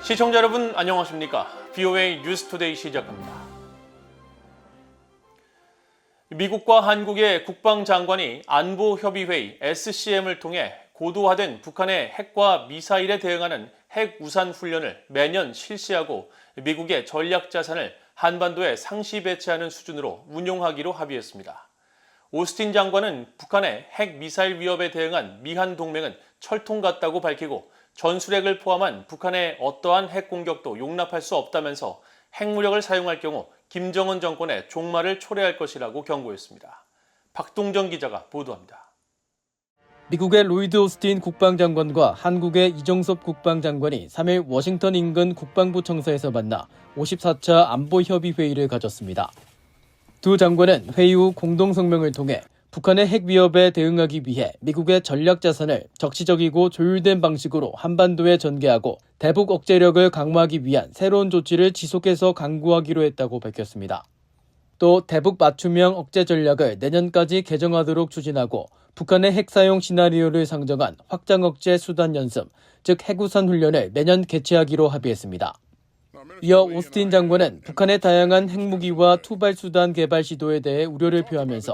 시청자 여러분 안녕하십니까? VOA 뉴스투데이 시작합니다. 미국과 한국의 국방장관이 안보협의회의 SCM을 통해 고도화된 북한의 핵과 미사일에 대응하는 핵우산 훈련을 매년 실시하고 미국의 전략자산을 한반도에 상시 배치하는 수준으로 운용하기로 합의했습니다. 오스틴 장관은 북한의 핵 미사일 위협에 대응한 미한 동맹은 철통 같다고 밝히고 전술핵을 포함한 북한의 어떠한 핵 공격도 용납할 수 없다면서 핵무력을 사용할 경우 김정은 정권의 종말을 초래할 것이라고 경고했습니다. 박동정 기자가 보도합니다. 미국의 로이드 오스틴 국방장관과 한국의 이정섭 국방장관이 3일 워싱턴 인근 국방부 청사에서 만나 54차 안보협의회의를 가졌습니다. 두 장관은 회의 후 공동성명을 통해 북한의 핵 위협에 대응하기 위해 미국의 전략자산을 적시적이고 조율된 방식으로 한반도에 전개하고 대북 억제력을 강화하기 위한 새로운 조치를 지속해서 강구하기로 했다고 밝혔습니다. 또 대북 맞춤형 억제 전략을 내년까지 개정하도록 추진하고 북한의 핵 사용 시나리오를 상정한 확장 억제 수단 연습, 즉 핵우산 훈련을 매년 개최하기로 합의했습니다. 이어 오스틴 장관은 북한의 다양한 핵무기와 투발 수단 개발 시도에 대해 우려를 표하면서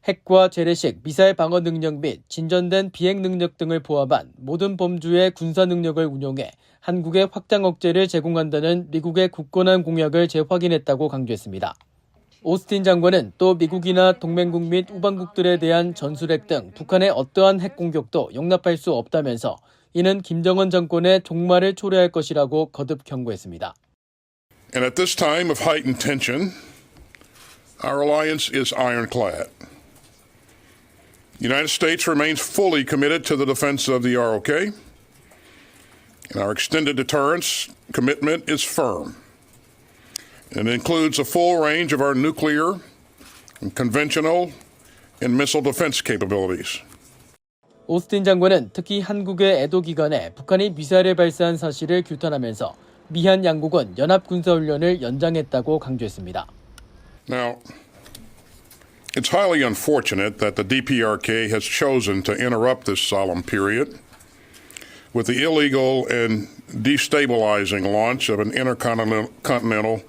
핵과 재래식 미사일 방어 능력 및 진전된 비핵 능력 등을 포함한 모든 범주의 군사 능력을 운용해 한국의 확장 억제를 제공한다는 미국의 굳건한 공약을 재확인했다고 강조했습니다. 오스틴 장관은 또 미국이나 동맹국 및 우방국들에 대한 전술핵 등 북한의 어떠한 핵 공격도 용납할 수 없다면서 이는 김정은 정권의 종말을 초래할 것이라고 거듭 경고했습니다. And at this time of heightened tension, our alliance is ironclad. The United States remains fully committed to the defense of the ROK, and our extended deterrence commitment is firm. It includes a full range of our nuclear, and conventional, and missile defense capabilities. 오스틴 장관은 특히 한국의 애도 기간에 북한이 미사일을 발사한 사실을 규탄하면서 미한 양국은 연합군사훈련을 연장했다고 강조했습니다. Now, it's highly unfortunate that the DPRK has chosen to interrupt this solemn period with the illegal and destabilizing launch of an intercontinental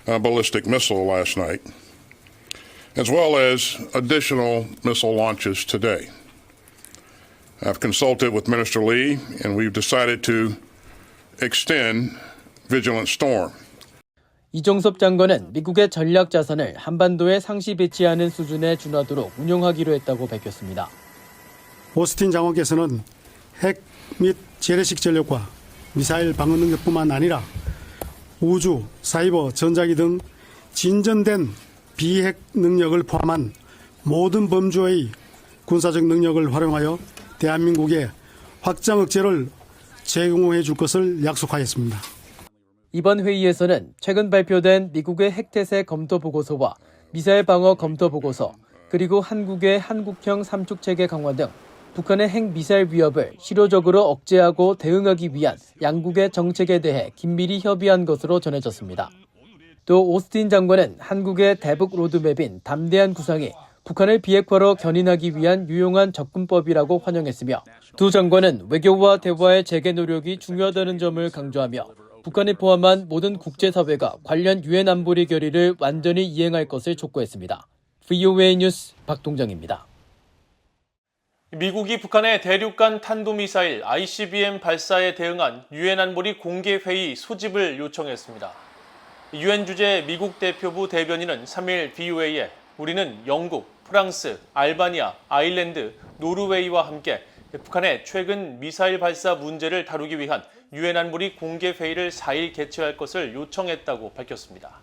ballistic missile last night, as well as additional missile launches today. I've consulted with Minister Lee, and we've decided to extend Vigilant Storm. 이정섭 장관은 미국의 전략 자산을 한반도에 상시 배치하는 수준에 준하도록 운용하기로 했다고 밝혔습니다. 오스틴 장관께서는 핵 및 재래식 전력과 미사일 방어 능력뿐만 아니라 우주, 사이버, 전자기 등 진전된 비핵 능력을 포함한 모든 범주의 군사적 능력을 활용하여 대한민국의 확장 억제를 제공해 줄 것을 약속하였습니다. 이번 회의에서는 최근 발표된 미국의 핵태세 검토 보고서와 미사일 방어 검토 보고서, 그리고 한국의 한국형 삼축체계 강화 등 북한의 핵 미사일 위협을 실효적으로 억제하고 대응하기 위한 양국의 정책에 대해 긴밀히 협의한 것으로 전해졌습니다. 또 오스틴 장관은 한국의 대북 로드맵인 담대한 구상이 북한을 비핵화로 견인하기 위한 유용한 접근법이라고 환영했으며 두 장관은 외교와 대화의 재개 노력이 중요하다는 점을 강조하며 북한을 포함한 모든 국제사회가 관련 유엔 안보리 결의를 완전히 이행할 것을 촉구했습니다. VOA 뉴스 박동정입니다. 미국이 북한의 대륙간 탄도미사일 ICBM 발사에 대응한 유엔 안보리 공개회의 소집을 요청했습니다. 유엔 주재 미국 대표부 대변인은 3일 VOA에 우리는 영국, 프랑스, 알바니아, 아일랜드, 노르웨이와 함께 북한의 최근 미사일 발사 문제를 다루기 위한 유엔 안보리 공개회의를 4일 개최할 것을 요청했다고 밝혔습니다.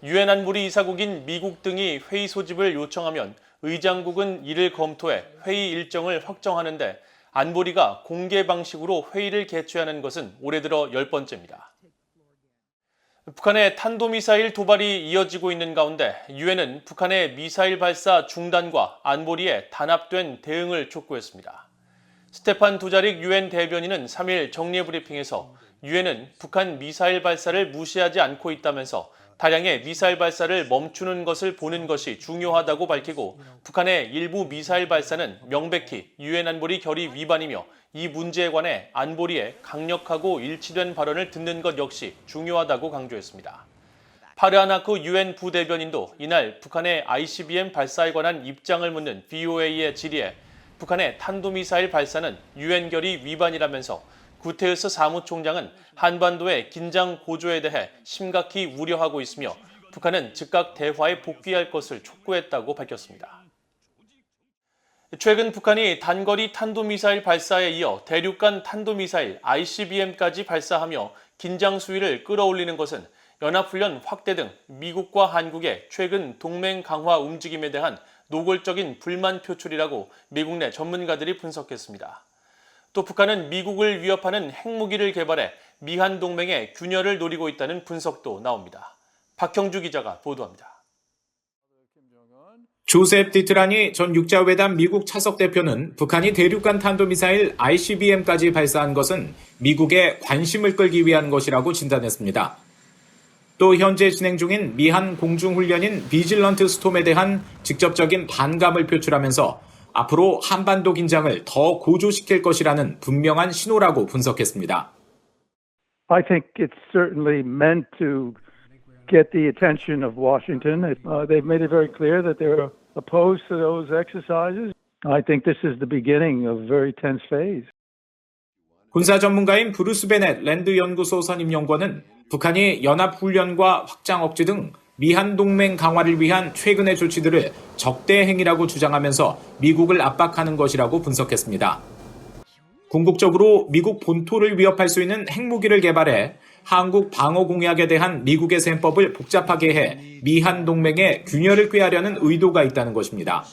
유엔 안보리 이사국인 미국 등이 회의 소집을 요청하면 의장국은 이를 검토해 회의 일정을 확정하는데 안보리가 공개 방식으로 회의를 개최하는 것은 올해 들어 10번째입니다. 북한의 탄도미사일 도발이 이어지고 있는 가운데 유엔은 북한의 미사일 발사 중단과 안보리의 단합된 대응을 촉구했습니다. 스테판 두자릭 유엔 대변인은 3일 정례 브리핑에서 유엔은 북한 미사일 발사를 무시하지 않고 있다면서 다량의 미사일 발사를 멈추는 것을 보는 것이 중요하다고 밝히고 북한의 일부 미사일 발사는 명백히 유엔 안보리 결의 위반이며 이 문제에 관해 안보리의 강력하고 일치된 발언을 듣는 것 역시 중요하다고 강조했습니다. 파르하나크 유엔 부대변인도 이날 북한의 ICBM 발사에 관한 입장을 묻는 VOA의 질의에 북한의 탄도미사일 발사는 유엔 결의 위반이라면서 구테르스 사무총장은 한반도의 긴장 고조에 대해 심각히 우려하고 있으며 북한은 즉각 대화에 복귀할 것을 촉구했다고 밝혔습니다. 최근 북한이 단거리 탄도미사일 발사에 이어 대륙간 탄도미사일 ICBM까지 발사하며 긴장 수위를 끌어올리는 것은 연합훈련 확대 등 미국과 한국의 최근 동맹 강화 움직임에 대한 노골적인 불만 표출이라고 미국 내 전문가들이 분석했습니다. 또 북한은 미국을 위협하는 핵무기를 개발해 미한 동맹의 균열을 노리고 있다는 분석도 나옵니다. 박형주 기자가 보도합니다. 조셉 디트라니 전 육자회담 미국 차석 대표는 북한이 대륙간 탄도미사일 ICBM까지 발사한 것은 미국의 관심을 끌기 위한 것이라고 진단했습니다. 또 현재 진행 중인 미한 공중훈련인 비질런트 스톰에 대한 직접적인 반감을 표출하면서 앞으로 한반도 긴장을 더 고조시킬 것이라는 분명한 신호라고 분석했습니다. I think it's certainly meant to get the attention of Washington. They've made it very clear that they're opposed to those exercises. I think this is the beginning of a very tense phase. 군사 전문가인 브루스 베넷 랜드 연구소 선임 연구원은 북한이 연합훈련과 확장 억지 등 미한 동맹 강화를 위한 최근의 조치들을 적대 행위라고 주장하면서 미국을 압박하는 것이라고 분석했습니다. 궁극적으로 미국 본토를 위협할 수 있는 핵무기를 개발해 한국 방어 공약에 대한 미국의 셈법을 복잡하게 해 미한 동맹의 균열을 꾀하려는 의도가 있다는 것입니다.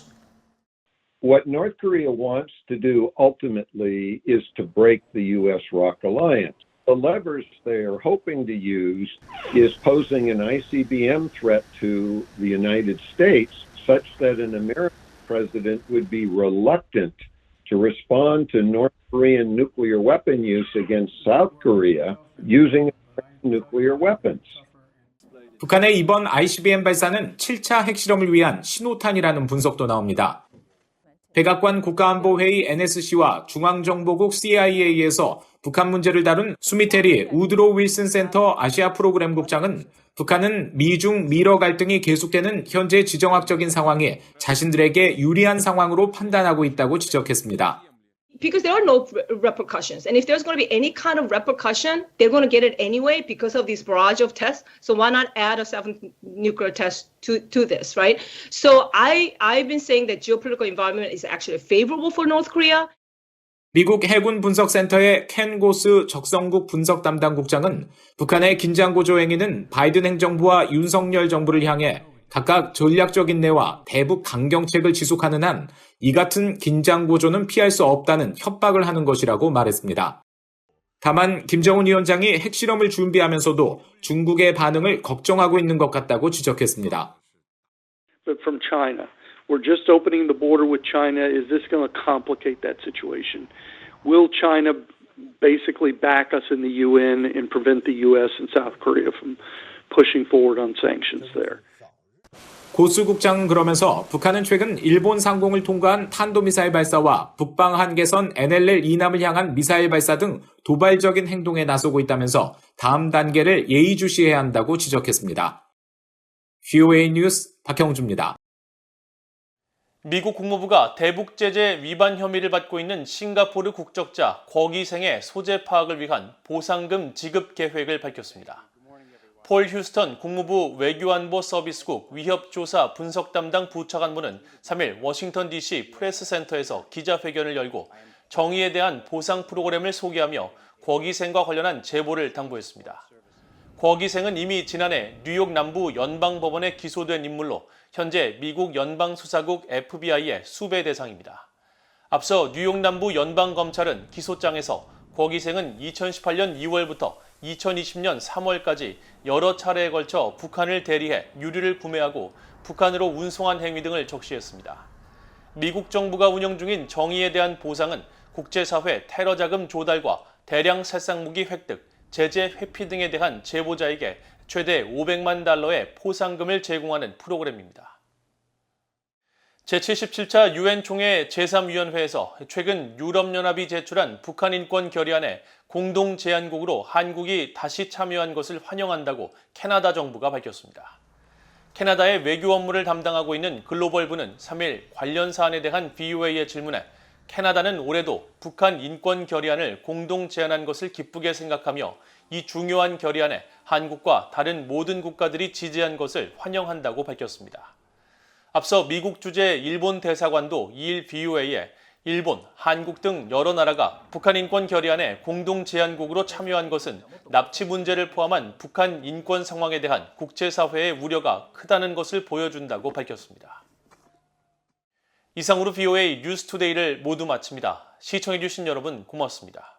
What North Korea wants to do ultimately is to break the U.S.-ROC alliance. The levers they are hoping to use is posing an ICBM threat to the United States such that an American president would be reluctant to respond to North Korean nuclear weapon use against South Korea using nuclear weapons. 북한의 이번 ICBM 발사는 7차 핵실험을 위한 신호탄이라는 분석도 나옵니다. 백악관 국가안보회의 NSC와 중앙정보국 CIA에서 북한 문제를 다룬 수미테리 우드로 윌슨 센터 아시아 프로그램 국장은 북한은 미중 미러 갈등이 계속되는 현재 지정학적인 상황에 자신들에게 유리한 상황으로 판단하고 있다고 지적했습니다. Because there are no repercussions. And if there's going to be any kind of repercussion, they're going to get it anyway because of this barrage of tests. So why not add a seventh nuclear test to this, right? So I've been saying that geopolitical environment is actually favorable for North Korea. 미국 해군 분석센터의 켄 고스 적성국 분석 담당 국장은 북한의 긴장 고조 행위는 바이든 행정부와 윤석열 정부를 향해 각각 전략적인 내와 대북 강경책을 지속하는 한 이 같은 긴장 고조는 피할 수 없다는 협박을 하는 것이라고 말했습니다. 다만 김정은 위원장이 핵실험을 준비하면서도 중국의 반응을 걱정하고 있는 것 같다고 지적했습니다. But from China, we're just opening the border with China. Is this going to complicate that situation? Will China basically back us in the UN and prevent the U.S. and South Korea from pushing forward on sanctions there? 고스 국장은 그러면서 북한은 최근 일본 상공을 통과한 탄도미사일 발사와 북방 한계선 NLL 이남을 향한 미사일 발사 등 도발적인 행동에 나서고 있다면서 다음 단계를 예의주시해야 한다고 지적했습니다. VOA 뉴스 박형주입니다. 미국 국무부가 대북 제재 위반 혐의를 받고 있는 싱가포르 국적자 곽이생의 소재 파악을 위한 보상금 지급 계획을 밝혔습니다. 폴 휴스턴 국무부 외교안보 서비스국 위협조사 분석 담당 부차관보는 3일 워싱턴 DC 프레스센터에서 기자회견을 열고 정의에 대한 보상 프로그램을 소개하며 곽이생과 관련한 제보를 당부했습니다. 곽이생은 이미 지난해 뉴욕 남부 연방법원에 기소된 인물로 현재 미국 연방수사국 FBI의 수배 대상입니다. 앞서 뉴욕 남부 연방검찰은 기소장에서 곽이생은 2018년 2월부터 2020년 3월까지 여러 차례에 걸쳐 북한을 대리해 유류를 구매하고 북한으로 운송한 행위 등을 적시했습니다. 미국 정부가 운영 중인 정의에 대한 보상은 국제사회 테러 자금 조달과 대량 살상무기 획득, 제재 회피 등에 대한 제보자에게 최대 500만 달러의 포상금을 제공하는 프로그램입니다. 제77차 유엔 총회 제3위원회에서 최근 유럽연합이 제출한 북한 인권 결의안에 공동 제안국으로 한국이 다시 참여한 것을 환영한다고 캐나다 정부가 밝혔습니다. 캐나다의 외교 업무를 담당하고 있는 글로벌부는 3일 관련 사안에 대한 VOA의 질문에 캐나다는 올해도 북한 인권 결의안을 공동 제안한 것을 기쁘게 생각하며 이 중요한 결의안에 한국과 다른 모든 국가들이 지지한 것을 환영한다고 밝혔습니다. 앞서 미국 주재 일본 대사관도 2일 VOA에 일본, 한국 등 여러 나라가 북한 인권 결의안에 공동 제안국으로 참여한 것은 납치 문제를 포함한 북한 인권 상황에 대한 국제사회의 우려가 크다는 것을 보여준다고 밝혔습니다. 이상으로 VOA 뉴스투데이를 모두 마칩니다. 시청해주신 여러분 고맙습니다.